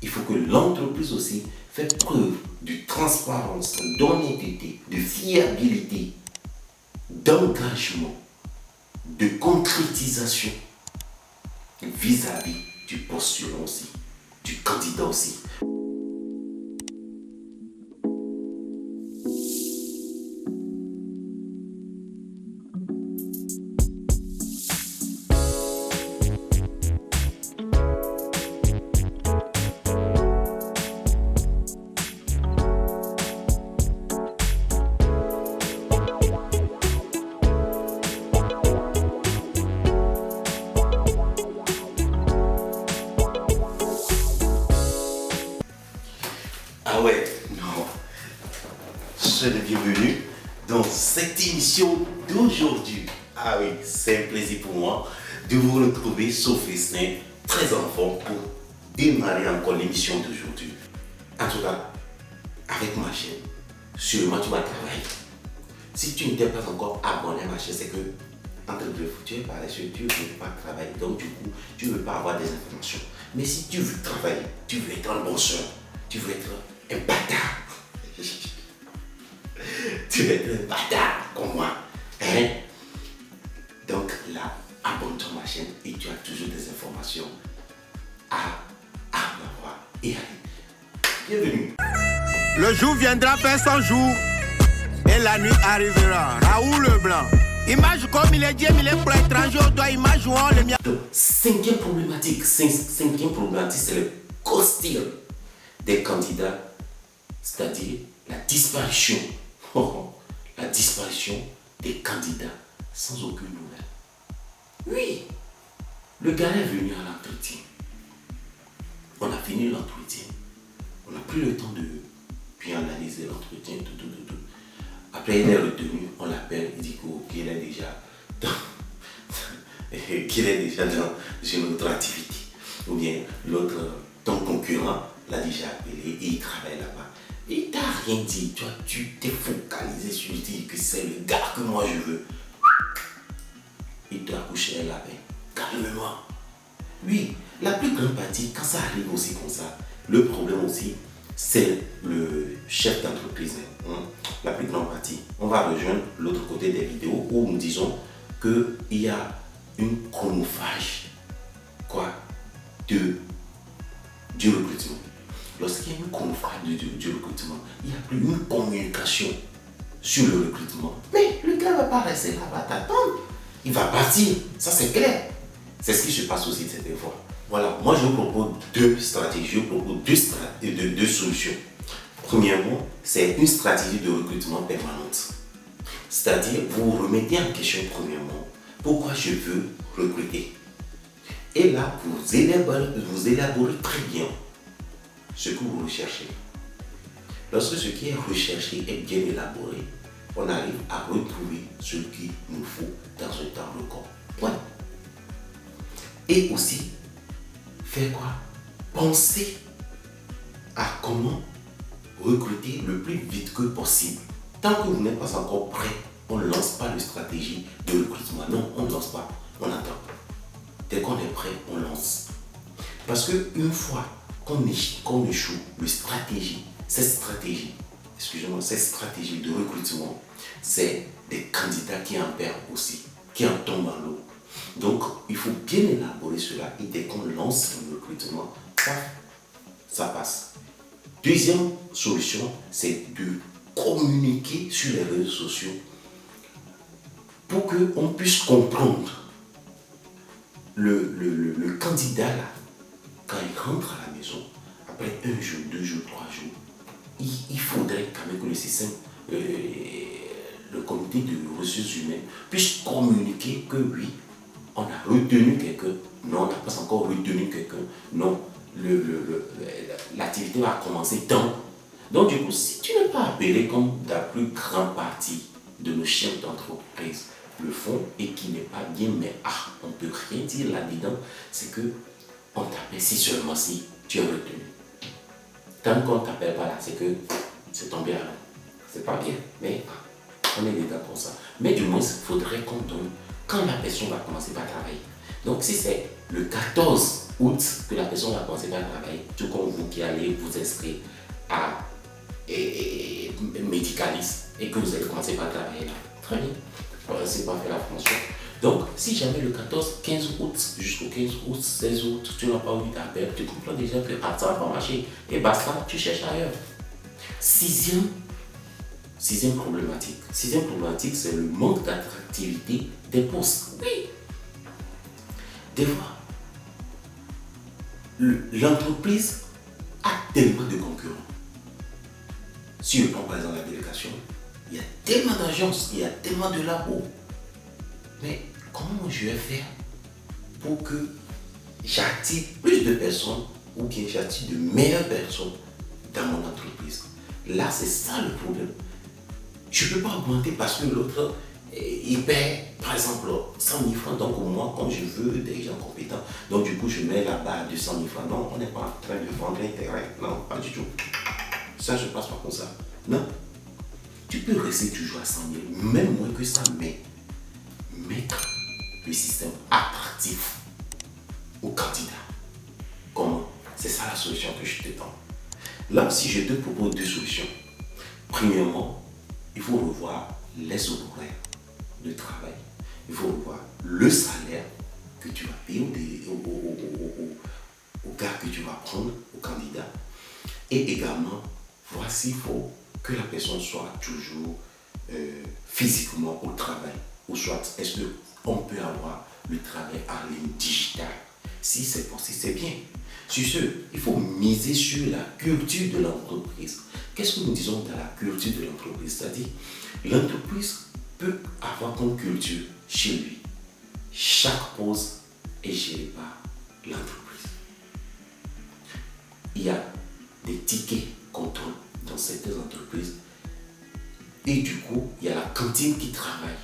Il faut que l'entreprise aussi fasse preuve de transparence, d'honnêteté, de fiabilité, d'engagement, de concrétisation vis-à-vis du postulant aussi, du candidat aussi. Ah ouais, non. Soyez les bienvenus dans cette émission d'aujourd'hui. Ah oui, c'est un plaisir pour moi de vous retrouver sur Festin, très en forme pour démarrer encore l'émission d'aujourd'hui. En tout cas, avec ma chaîne, sûrement tu vas travailler. Si tu n'étais pas encore abonné à ma chaîne, c'est que entre deux, tu es paresseux, tu ne veux pas travailler, donc du coup, tu ne veux pas avoir des informations. Mais si tu veux travailler, tu veux être un bosseur, tu veux être un bâtard. Tu veux être un bâtard comme moi. Hein? Donc là, abonne-toi à ma chaîne et tu as toujours des informations à avoir. Et allez, bienvenue. Le jour viendra faire son jour et la nuit arrivera. Raoul Leblanc. Image comme il est Dieu, il est pour l'étranger, on doit image où on le mien. Donc, cinquième problématique, c'est le ghosting des candidats, c'est-à-dire la disparition. La disparition des candidats sans aucune nouvelle. Oui, le gars est venu à l'entretien. On a fini l'entretien. On n'a plus le temps de bien analyser l'entretien, tout. Après, il est retenu, on l'appelle, il dit qu'il est déjà dans une autre activité. Ou bien l'autre, ton concurrent, l'a déjà appelé et il travaille là-bas. Il t'a rien dit, toi, tu t'es focalisé sur lui, dire que c'est le gars que moi je veux. Il t'a couché la paix. Calme-moi. Oui, la plus grande partie, quand ça arrive aussi comme ça, le problème aussi, c'est le chef d'entreprise. La plus grande partie. On va rejoindre l'autre côté des vidéos où nous disons qu'il y a une chronophage du recrutement. Lorsqu'il y a une chronophage du recrutement, il n'y a plus une communication sur le recrutement. Mais le gars ne va pas rester là, va t'attendre. Il va partir, ça c'est clair. C'est ce qui se passe aussi cette fois. Voilà, moi je vous propose deux stratégies, je vous propose deux solutions. Premièrement, c'est une stratégie de recrutement permanente. C'est-à-dire, vous vous remettez en question premièrement, pourquoi je veux recruter. Et là, vous élaborez très bien ce que vous recherchez. Lorsque ce qui est recherché est bien élaboré, on arrive à retrouver ce qu'il nous faut dans un temps record. Point. Et aussi, faire quoi? Penser à comment recruter le plus vite que possible. Tant que vous n'êtes pas encore prêt, on ne lance pas de stratégie de recrutement. Non, on ne lance pas, on attend. Dès qu'on est prêt, on lance. Parce qu'une fois qu'on échoue, cette stratégie de recrutement, c'est des candidats qui en perdent aussi, qui en tombent dans l'eau. Donc, il faut bien élaborer cela et dès qu'on lance le recrutement, ça passe. Deuxième solution, c'est de communiquer sur les réseaux sociaux pour qu'on puisse comprendre le candidat là, quand il rentre à la maison, après 1 jour, 2 jours, 3 jours, il faudrait quand même que le système, le comité de ressources humaines puisse communiquer que oui, on a retenu quelqu'un, non, on n'a pas encore retenu quelqu'un, non, l'activité va commencer tant. Donc du coup, si tu n'es pas appelé comme la plus grande partie de nos chefs d'entreprise le font et qui n'est pas bien, mais on ne peut rien dire là-dedans, c'est que on t'appelle si seulement si tu es retenu. Tant qu'on ne t'appelle pas là, c'est que c'est tombé à l'eau. C'est pas bien, mais on est dedans comme ça. Mais du moins, il faudrait qu'on donne quand la personne va commencer par travailler. Donc si c'est le 14 août que la personne va commencer par travailler, tout comme vous qui allez vous inscrire à Médicalis et que vous allez commencer par travailler là. Très bien, c'est pas fait la formation. Donc, si jamais le 14, 15 août, jusqu'au 15 août, 16 août, tu n'as pas eu ta paire, tu comprends déjà que ça va pas marcher. Et basta, tu cherches ailleurs. Sixième problématique. Sixième problématique, c'est le manque d'attractivité des postes. Oui. Des fois, l'entreprise a tellement de concurrents. Si je prends par exemple la délégation, il y a tellement d'agences, il y a tellement de labos. Mais comment je vais faire pour que j'attire plus de personnes ou bien j'attire de meilleures personnes dans mon entreprise? Là, c'est ça le problème. Je ne peux pas augmenter parce que l'autre, il paie, par exemple, 100 000 francs. Donc, moi, comme je veux des gens compétents, donc du coup, je mets la barre de 100 000 francs. Non, on n'est pas en train de vendre un terrain. Non, pas du tout. Ça, je ne passe pas comme ça. Non. Tu peux rester toujours à 100 000, même moins que ça, mais mettre le système attractif aux candidats. Comment? C'est ça la solution que je te donne. Là, si je te propose deux solutions. Premièrement, il faut revoir les honoraires de travail. Il faut revoir le salaire que tu vas payer aux gars que tu vas prendre, aux candidats. Et également, voir s'il faut que la personne soit toujours physiquement au travail. Ou soit, est-ce qu'on peut avoir le travail en ligne digitale? Si c'est possible, c'est bien. Sur ce, il faut miser sur la culture de l'entreprise. Qu'est-ce que nous disons dans la culture de l'entreprise? C'est-à-dire, l'entreprise peut avoir comme culture chez lui. Chaque pause est gérée par l'entreprise. Il y a des tickets contrôle dans certaines entreprises. Et du coup, il y a la cantine qui travaille.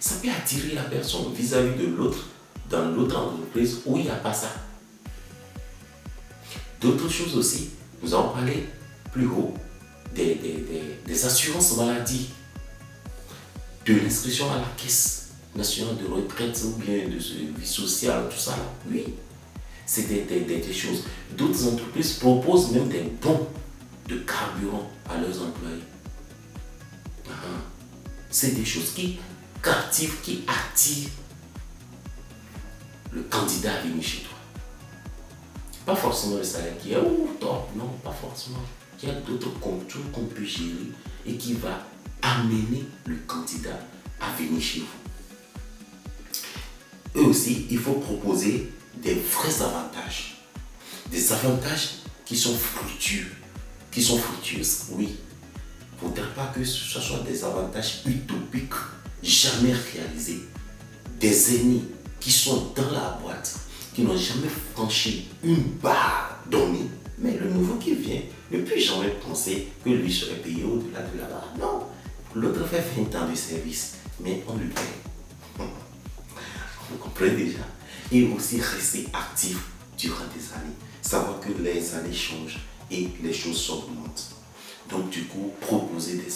Ça peut attirer la personne vis-à-vis de l'autre, dans l'autre entreprise où il n'y a pas ça. D'autres choses aussi, nous avons parlé plus haut des assurances maladie, de l'inscription à la caisse nationale de retraite ou bien de vie sociale, tout ça là. Oui, c'est des choses. D'autres entreprises proposent même des bons de carburant à leurs employés. C'est des choses qui captivent, qui attirent le candidat à venir chez toi. Pas forcément le salaire qui est top, non, pas forcément. Il y a d'autres contours qu'on peut gérer et qui va amener le candidat à venir chez vous. Et aussi, il faut proposer des vrais avantages. Des avantages qui sont fructueux, oui. Il ne faudrait pas que ce soit des avantages utopiques, jamais réalisés. Des ennemis qui sont dans la boîte, qui n'ont jamais franchi une barre donnée, mais le nouveau qui vient ne peut jamais penser que lui serait payé au-delà de la barre. Non, l'autre fait 20 ans de service, mais on le paye. Vous comprenez déjà? Et aussi rester actif durant des années. Savoir que les années changent et les choses s'augmentent. Donc du coup, proposer des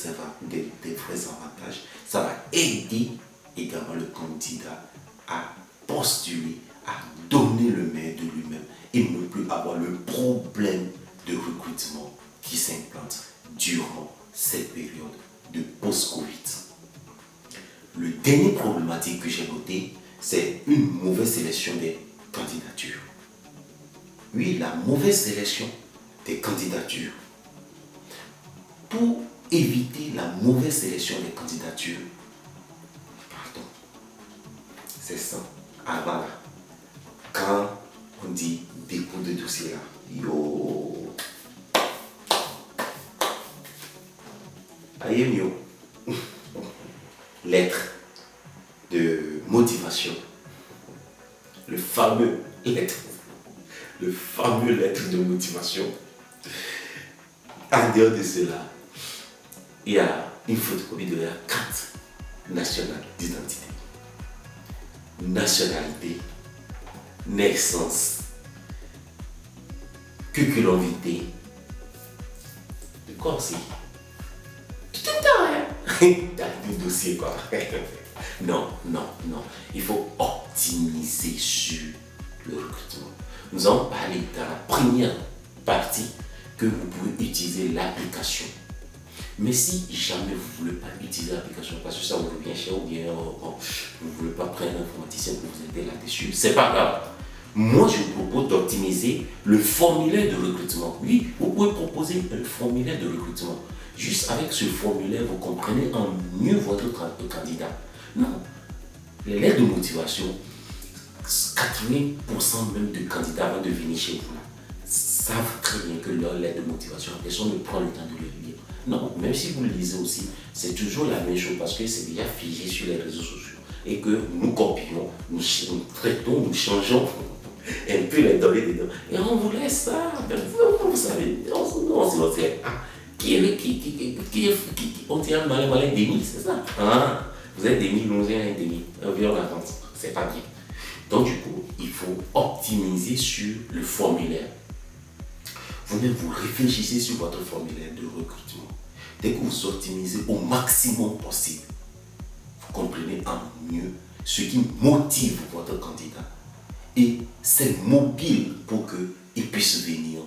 vrais avantages, ça va aider également le candidat à postuler, à donner le meilleur de lui-même et ne plus avoir le problème de recrutement qui s'implante durant cette période de post-Covid. Le dernier problématique que j'ai noté, c'est une mauvaise sélection des candidatures. Oui, la mauvaise sélection des candidatures. Pour éviter la mauvaise sélection des candidatures, pardon, c'est ça. Ah voilà, quand on dit dépôt de dossier là, yo, aïe mieux, lettre de motivation, le fameux lettre de motivation. En dehors de cela, il y a une photocopie de la carte nationale d'identité. Nationalité, naissance, curriculum vitae. De quoi aussi? Tout le temps, hein? T'as du dossier, quoi. Non. Il faut optimiser sur le recrutement. Nous allons parler dans la première partie que vous pouvez utiliser l'application. Mais si jamais vous ne voulez pas utiliser l'application parce que ça vous revient cher ou bien vous ne voulez pas prendre un informaticien pour vous aider là-dessus, c'est pas grave. Moi, je vous propose d'optimiser le formulaire de recrutement. Oui, vous pouvez proposer un formulaire de recrutement. Juste avec ce formulaire, vous comprenez en mieux votre candidat. Non, les lettres de motivation, 80% même de candidats avant de venir chez vous savent très bien que leur lettre de motivation, la personne ne prend le temps de le lire. Non, même si vous le lisez aussi, c'est toujours la même chose parce que c'est déjà figé sur les réseaux sociaux et que nous copions, nous traitons, nous changeons un peu les données dedans et on vous laisse ça. Vous savez, on se dit, on tient malin demi, c'est ça. Vous êtes demi, nous sommes un demi, environ la vente, c'est pas bien. Donc du coup, il faut optimiser sur le formulaire. Vous-même, vous réfléchissez sur votre formulaire de recrutement. Dès que vous optimisez au maximum possible, vous comprenez en mieux ce qui motive votre candidat. Et c'est mobile pour qu'il puisse venir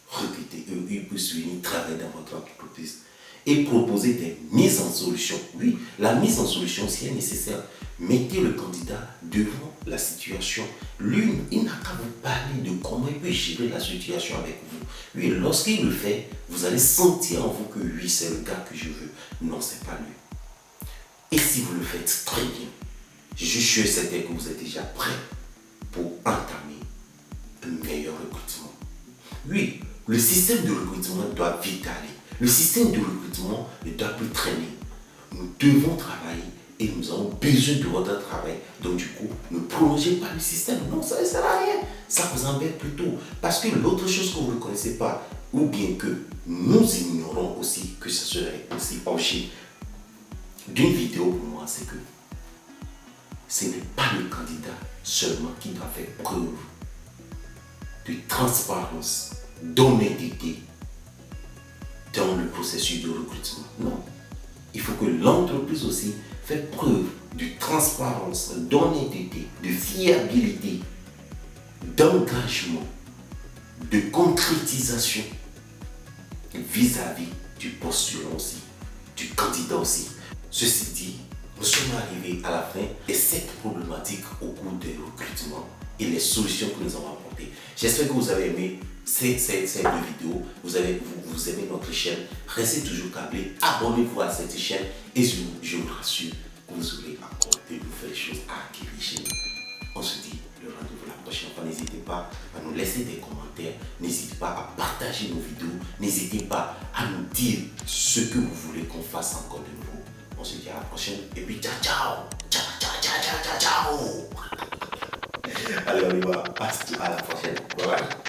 recruter, il puisse venir travailler dans votre entreprise. Et proposer des mises en solution. Oui, la mise en solution, si elle est nécessaire, mettez le candidat devant la situation. Lui, il n'a qu'à vous parler de comment il peut gérer la situation avec vous. Oui, lorsqu'il le fait, vous allez sentir en vous que oui, c'est le gars que je veux. Non, c'est pas lui. Et si vous le faites très bien, je suis sûr et certain que vous êtes déjà prêt pour entamer un meilleur recrutement. Oui, le système de recrutement doit vite aller. Le système de recrutement ne doit plus traîner. Nous devons travailler et nous avons besoin de votre travail. Donc du coup, ne prolongez pas le système. Non, ça ne sert à rien. Ça vous embête plutôt. Parce que l'autre chose que vous ne connaissez pas, ou bien que nous ignorons aussi, que ce serait aussi objet d'une vidéo pour moi, c'est que ce n'est pas le candidat seulement qui doit faire preuve de transparence, d'honnêteté dans le processus de recrutement. Non. Il faut que l'entreprise aussi fasse preuve de transparence, d'honnêteté, de fiabilité, d'engagement, de concrétisation vis-à-vis du postulant aussi, du candidat aussi. Ceci dit, nous sommes arrivés à la fin de cette problématique au cours des recrutements et les solutions que nous avons apportées. J'espère que vous avez aimé cette vidéo, vous aimez notre chaîne. Restez toujours câblés, abonnez-vous à cette chaîne et je vous rassure que vous aurez encore de nouvelles choses à acquérir chez nous. On se dit le rendez-vous la prochaine fois. N'hésitez pas à nous laisser des commentaires, n'hésitez pas à partager nos vidéos, n'hésitez pas à nous dire ce que vous voulez qu'on fasse encore de nouveau. On se dit à la prochaine et puis ciao ciao. Ciao ciao ciao ciao ciao ciao. Allez on y va, à la prochaine. Bye bye.